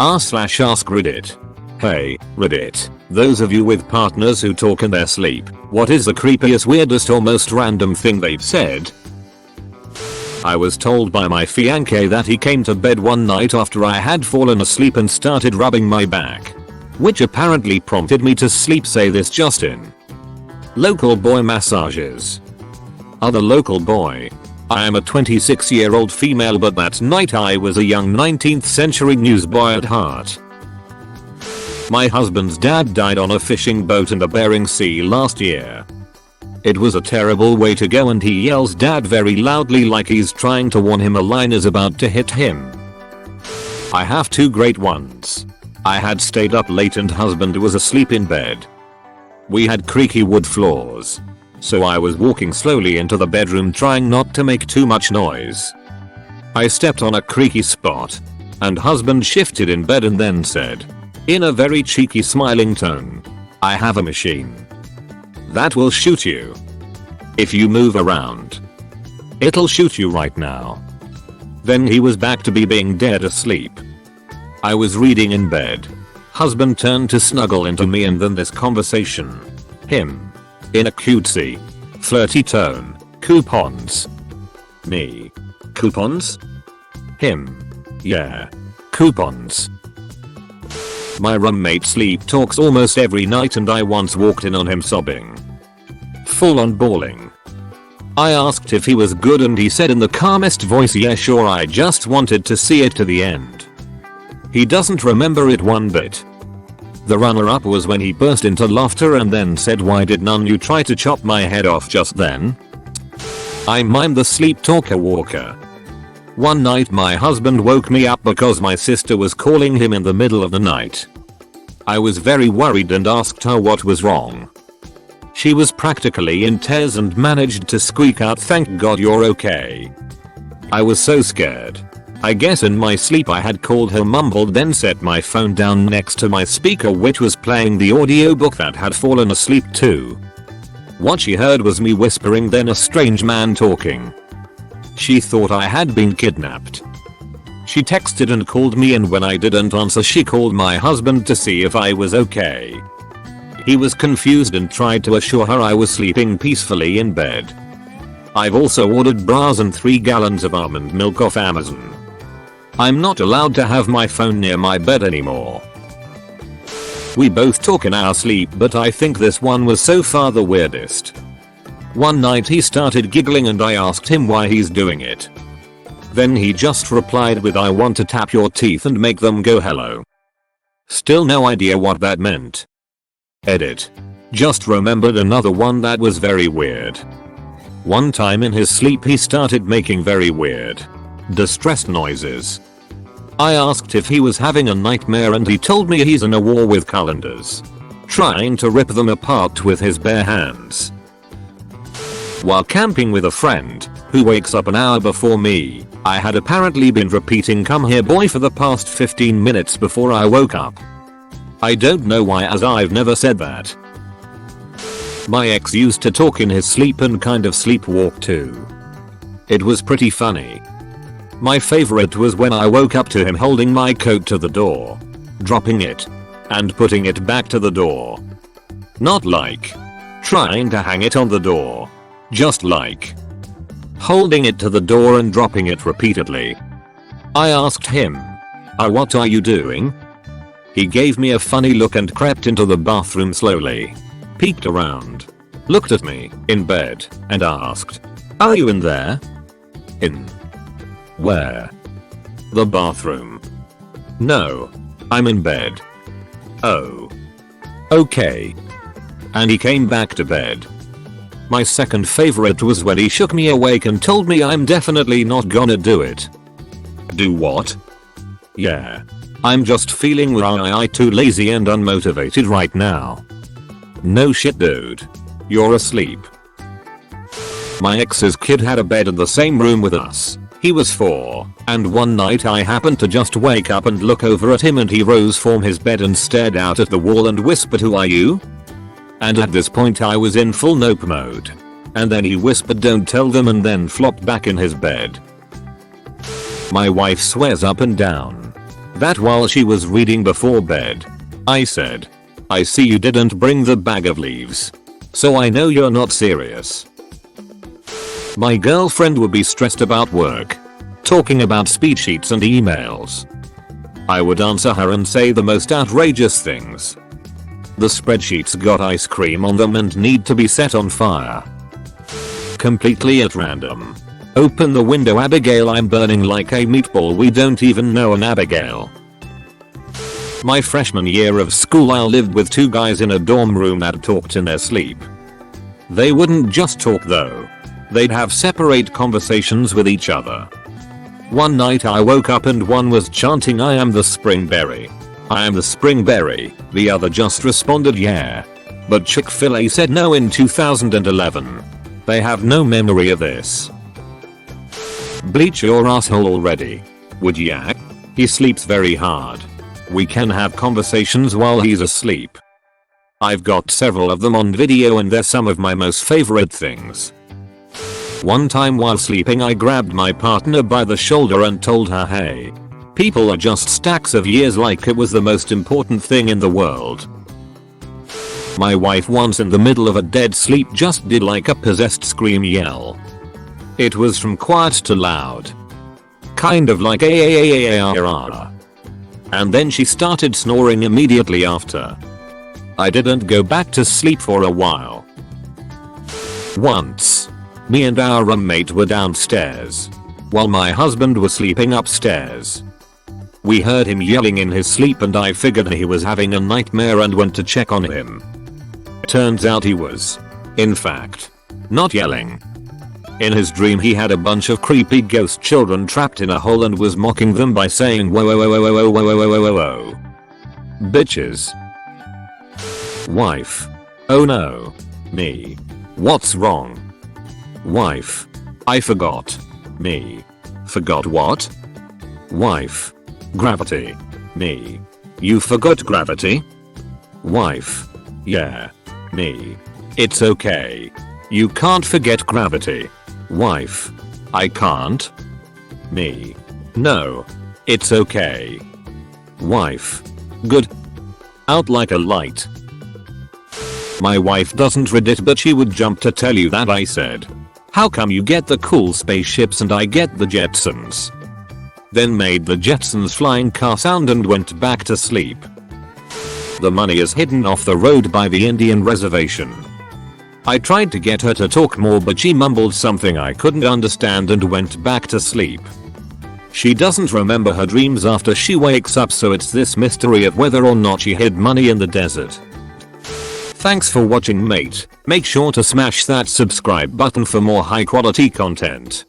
r/AskReddit. Hey, Reddit. Those of you with partners who talk in their sleep, what is the creepiest, weirdest or most random thing they've said? I was told by my fiancé that he came to bed one night after I had fallen asleep and started rubbing my back, which apparently prompted me to sleep. Say this, Justin. Local boy massages. Other local boy. I am a 26-year-old female, but that night I was a young 19th century newsboy at heart. My husband's dad died on a fishing boat in the Bering Sea last year. It was a terrible way to go, and he yells dad very loudly like he's trying to warn him a line is about to hit him. I have two great ones. I had stayed up late and husband was asleep in bed. We had creaky wood floors, so I was walking slowly into the bedroom trying not to make too much noise. I stepped on a creaky spot, and husband shifted in bed and then said, in a very cheeky smiling tone, I have a machine that will shoot you. If you move around, it'll shoot you right now. Then he was back to being dead asleep. I was reading in bed. Husband turned to snuggle into me, and then this conversation. Him. In a cutesy, flirty tone. Coupons. Me. Coupons? Him. Yeah. Coupons. My roommate sleep talks almost every night, and I once walked in on him sobbing. Full on bawling. I asked if he was good and he said in the calmest voice, yeah sure, I just wanted to see it to the end. He doesn't remember it one bit. The runner-up was when he burst into laughter and then said, why did none you try to chop my head off just then? I'm the sleep talker walker. One night my husband woke me up because my sister was calling him in the middle of the night. I was very worried and asked her what was wrong. She was practically in tears and managed to squeak out, thank God you're okay. I was so scared. I guess in my sleep I had called her mumbled, then set my phone down next to my speaker, which was playing the audiobook that had fallen asleep to. What she heard was me whispering, then a strange man talking. She thought I had been kidnapped. She texted and called me, and when I didn't answer she called my husband to see if I was okay. He was confused and tried to assure her I was sleeping peacefully in bed. I've also ordered bras and 3 gallons of almond milk off Amazon. I'm not allowed to have my phone near my bed anymore. We both talk in our sleep, but I think this one was so far the weirdest. One night he started giggling and I asked him why he's doing it. Then he just replied with, I want to tap your teeth and make them go hello. Still no idea what that meant. Edit. Just remembered another one that was very weird. One time in his sleep he started making very weird, distressed noises. I asked if he was having a nightmare and he told me he's in a war with calendars, trying to rip them apart with his bare hands. While camping with a friend, who wakes up an hour before me, I had apparently been repeating come here boy for the past 15 minutes before I woke up. I don't know why, as I've never said that. My ex used to talk in his sleep and kind of sleepwalk too. It was pretty funny. My favorite was when I woke up to him holding my coat to the door, dropping it, and putting it back to the door. Not like trying to hang it on the door, just like holding it to the door and dropping it repeatedly. I asked him, what are you doing? He gave me a funny look and crept into the bathroom slowly, peeked around, looked at me in bed, and asked, are you in there? In where? The bathroom. No, I'm in bed. Oh. Okay. And he came back to bed. My second favorite was when he shook me awake and told me I'm definitely not gonna do it. Do what? Yeah. I'm just feeling too lazy and unmotivated right now. No shit dude. You're asleep. My ex's kid had a bed in the same room with us. He was 4, and one night I happened to just wake up and look over at him, and he rose from his bed and stared out at the wall and whispered, who are you? And at this point I was in full nope mode. And then he whispered, don't tell them, and then flopped back in his bed. My wife swears up and down that while she was reading before bed. I said, "I see you didn't bring the bag of leaves. So I know you're not serious." My girlfriend would be stressed about work, talking about speed sheets and emails. I would answer her and say the most outrageous things. The spreadsheets got ice cream on them and need to be set on fire. Completely at random. "Open the window, Abigail, I'm burning like a meatball. We don't even know an Abigail." My freshman year of school I lived with two guys in a dorm room that talked in their sleep. They wouldn't just talk though. They'd have separate conversations with each other. One night I woke up and one was chanting, "I am the spring berry. I am the spring berry." The other just responded, "Yeah. But Chick-fil-A said no in 2011. They have no memory of this." Bleach your asshole already. Would ya? He sleeps very hard. We can have conversations while he's asleep. I've got several of them on video and they're some of my most favorite things. One time while sleeping I grabbed my partner by the shoulder and told her, "Hey, people are just stacks of years," like it was the most important thing in the world. My wife once in the middle of a dead sleep just did like a possessed scream yell. It was from quiet to loud. Kind of like a. And then she started snoring immediately after. I didn't go back to sleep for a while. Once, me and our roommate were downstairs, while my husband was sleeping upstairs. We heard him yelling in his sleep and I figured he was having a nightmare and went to check on him. Turns out he was, in fact, not yelling. In his dream he had a bunch of creepy ghost children trapped in a hole and was mocking them by saying, "Whoa whoa whoa whoa whoa whoa whoa whoa whoa whoa. Bitches." Wife. "Oh no. Me. What's wrong?" Wife. "I forgot." Me. "Forgot what?" Wife. "Gravity." Me. "You forgot gravity?" Wife. "Yeah. Me. "It's okay. You can't forget gravity." Wife. "I can't." Me. "No. It's okay." Wife. "Good." Out like a light. My wife doesn't Reddit but she would jump to tell you that I said, "How come you get the cool spaceships and I get the Jetsons?" Then made the Jetsons flying car sound and went back to sleep. The money is hidden off the road by the Indian reservation. I tried to get her to talk more but she mumbled something I couldn't understand and went back to sleep. She doesn't remember her dreams after she wakes up, so it's this mystery of whether or not she hid money in the desert. Thanks for watching, mate. Make sure to smash that subscribe button for more high quality content.